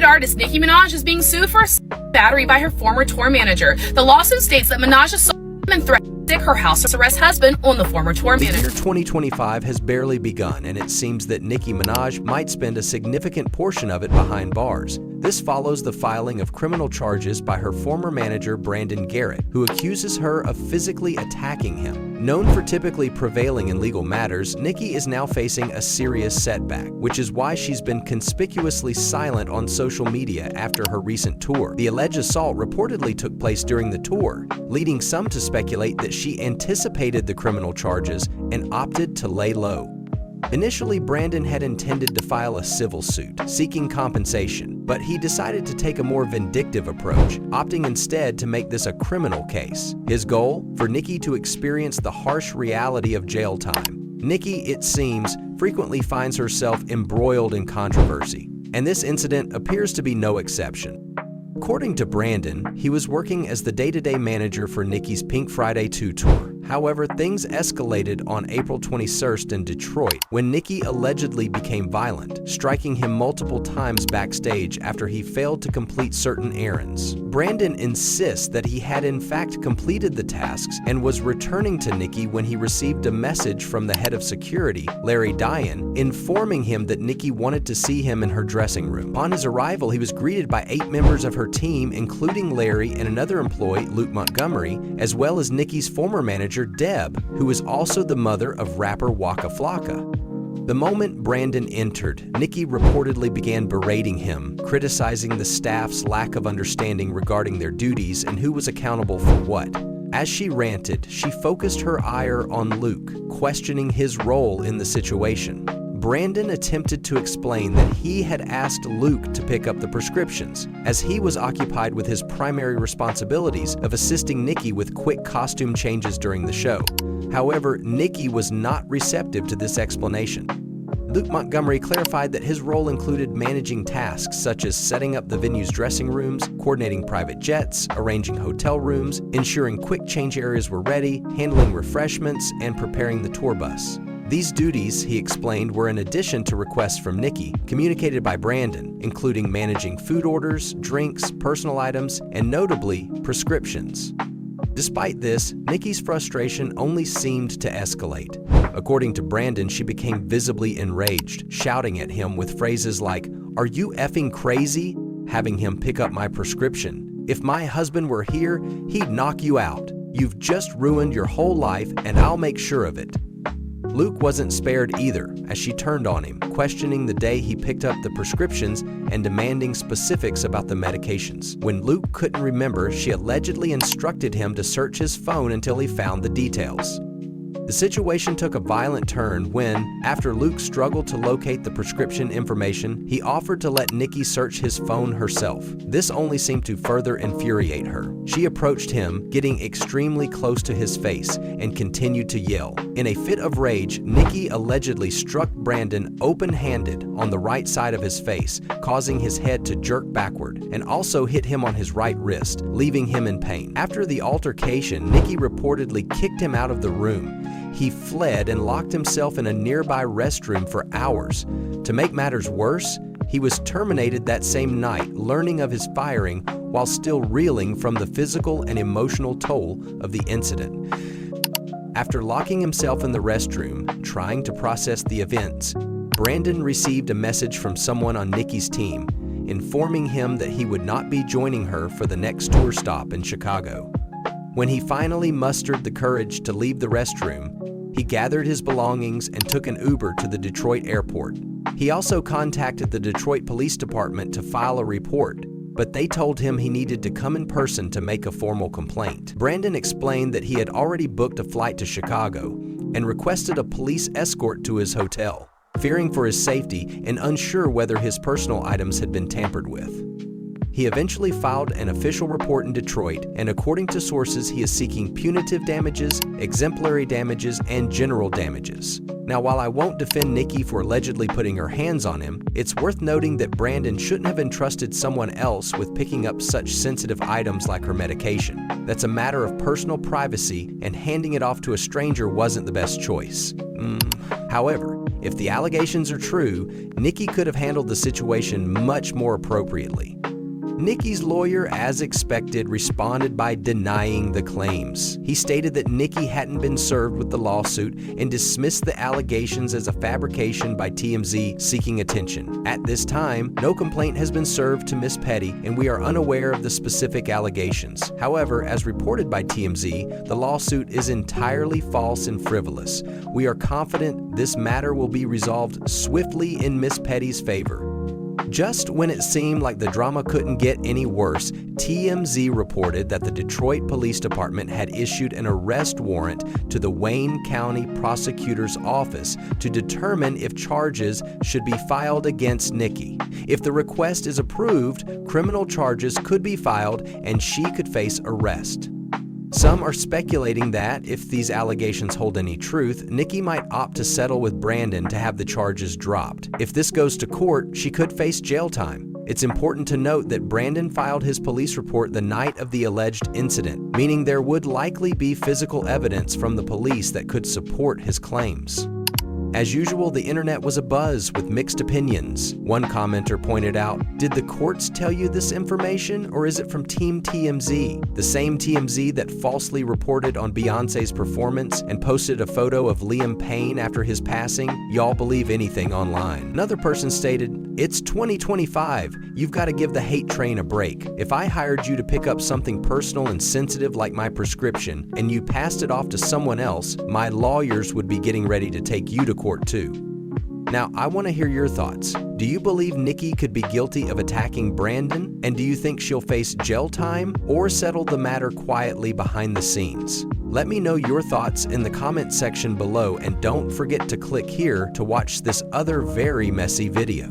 artist Nicki Minaj is being sued for battery by her former tour manager. The lawsuit states that Minaj assaulted and threatened her house arrest husband on the former tour manager. The year 2025 has barely begun, and it seems that Nicki Minaj might spend a significant portion of it behind bars. This follows the filing of criminal charges by her former manager, Brandon Garrett, who accuses her of physically attacking him. Known for typically prevailing in legal matters, Nicki is now facing a serious setback, which is why she's been conspicuously silent on social media after her recent tour. The alleged assault reportedly took place during the tour, leading some to speculate that she anticipated the criminal charges and opted to lay low. Initially, Brandon had intended to file a civil suit, seeking compensation, but he decided to take a more vindictive approach, opting instead to make this a criminal case. His goal? For Nicki to experience the harsh reality of jail time. Nicki, it seems, frequently finds herself embroiled in controversy, and this incident appears to be no exception. According to Brandon, he was working as the day-to-day manager for Nicki's Pink Friday 2 tour. However, things escalated on April 21st in Detroit when Nicki allegedly became violent, striking him multiple times backstage after he failed to complete certain errands. Brandon insists that he had in fact completed the tasks and was returning to Nicki when he received a message from the head of security, Larry Dian, informing him that Nicki wanted to see him in her dressing room. Upon his arrival, he was greeted by 8 members of her team, including Larry and another employee, Luke Montgomery, as well as Nicki's former manager, Deb, who is also the mother of rapper Waka Flocka. The moment Brandon entered, Nicki reportedly began berating him, criticizing the staff's lack of understanding regarding their duties and who was accountable for what. As she ranted, she focused her ire on Luke, questioning his role in the situation. Brandon attempted to explain that he had asked Luke to pick up the prescriptions, as he was occupied with his primary responsibilities of assisting Nicki with quick costume changes during the show. However, Nicki was not receptive to this explanation. Luke Montgomery clarified that his role included managing tasks such as setting up the venue's dressing rooms, coordinating private jets, arranging hotel rooms, ensuring quick change areas were ready, handling refreshments, and preparing the tour bus. These duties, he explained, were in addition to requests from Nicki, communicated by Brandon, including managing food orders, drinks, personal items, and notably, prescriptions. Despite this, Nicki's frustration only seemed to escalate. According to Brandon, she became visibly enraged, shouting at him with phrases like, "Are you effing crazy?" having him pick up my prescription. "If my husband were here, he'd knock you out. You've just ruined your whole life, and I'll make sure of it." Luke wasn't spared either, as she turned on him, questioning the day he picked up the prescriptions and demanding specifics about the medications. When Luke couldn't remember, she allegedly instructed him to search his phone until he found the details. The situation took a violent turn when, after Luke struggled to locate the prescription information, he offered to let Nicki search his phone herself. This only seemed to further infuriate her. She approached him, getting extremely close to his face, and continued to yell. In a fit of rage, Nicki allegedly struck Brandon open-handed on the right side of his face, causing his head to jerk backward, and also hit him on his right wrist, leaving him in pain. After the altercation, Nicki reportedly kicked him out of the room. He fled and locked himself in a nearby restroom for hours. To make matters worse, he was terminated that same night, learning of his firing while still reeling from the physical and emotional toll of the incident. After locking himself in the restroom, trying to process the events, Brandon received a message from someone on Nicki's team, informing him that he would not be joining her for the next tour stop in Chicago. When he finally mustered the courage to leave the restroom, he gathered his belongings and took an Uber to the Detroit airport. He also contacted the Detroit Police Department to file a report, but they told him he needed to come in person to make a formal complaint. Brandon explained that he had already booked a flight to Chicago and requested a police escort to his hotel, fearing for his safety and unsure whether his personal items had been tampered with. He eventually filed an official report in Detroit, and according to sources, he is seeking punitive damages, exemplary damages, and general damages. Now, while I won't defend Nicki for allegedly putting her hands on him, it's worth noting that Brandon shouldn't have entrusted someone else with picking up such sensitive items like her medication. That's a matter of personal privacy, and handing it off to a stranger wasn't the best choice. However, If the allegations are true, Nicki could have handled the situation much more appropriately. Nicki's lawyer, as expected, responded by denying the claims. He stated that Nicki hadn't been served with the lawsuit and dismissed the allegations as a fabrication by TMZ seeking attention. At this time, no complaint has been served to Miss Petty, and we are unaware of the specific allegations. However, as reported by TMZ, the lawsuit is entirely false and frivolous. We are confident this matter will be resolved swiftly in Miss Petty's favor. Just when it seemed like the drama couldn't get any worse, TMZ reported that the Detroit Police Department had issued an arrest warrant to the Wayne County Prosecutor's Office to determine if charges should be filed against Nicki. If the request is approved, criminal charges could be filed and she could face arrest. Some are speculating that, if these allegations hold any truth, Nicki might opt to settle with Brandon to have the charges dropped. If this goes to court, she could face jail time. It's important to note that Brandon filed his police report the night of the alleged incident, meaning there would likely be physical evidence from the police that could support his claims. As usual, the internet was abuzz with mixed opinions. One commenter pointed out, "Did the courts tell you this information, or is it from Team TMZ? The same TMZ that falsely reported on Beyoncé's performance and posted a photo of Liam Payne after his passing? Y'all believe anything online." Another person stated, "It's 2025. You've got to give the hate train a break. If I hired you to pick up something personal and sensitive like my prescription, and you passed it off to someone else, my lawyers would be getting ready to take you to court too." Now, I want to hear your thoughts. Do you believe Nicki could be guilty of attacking Brandon? And do you think she'll face jail time or settle the matter quietly behind the scenes? Let me know your thoughts in the comment section below, and don't forget to click here to watch this other very messy video.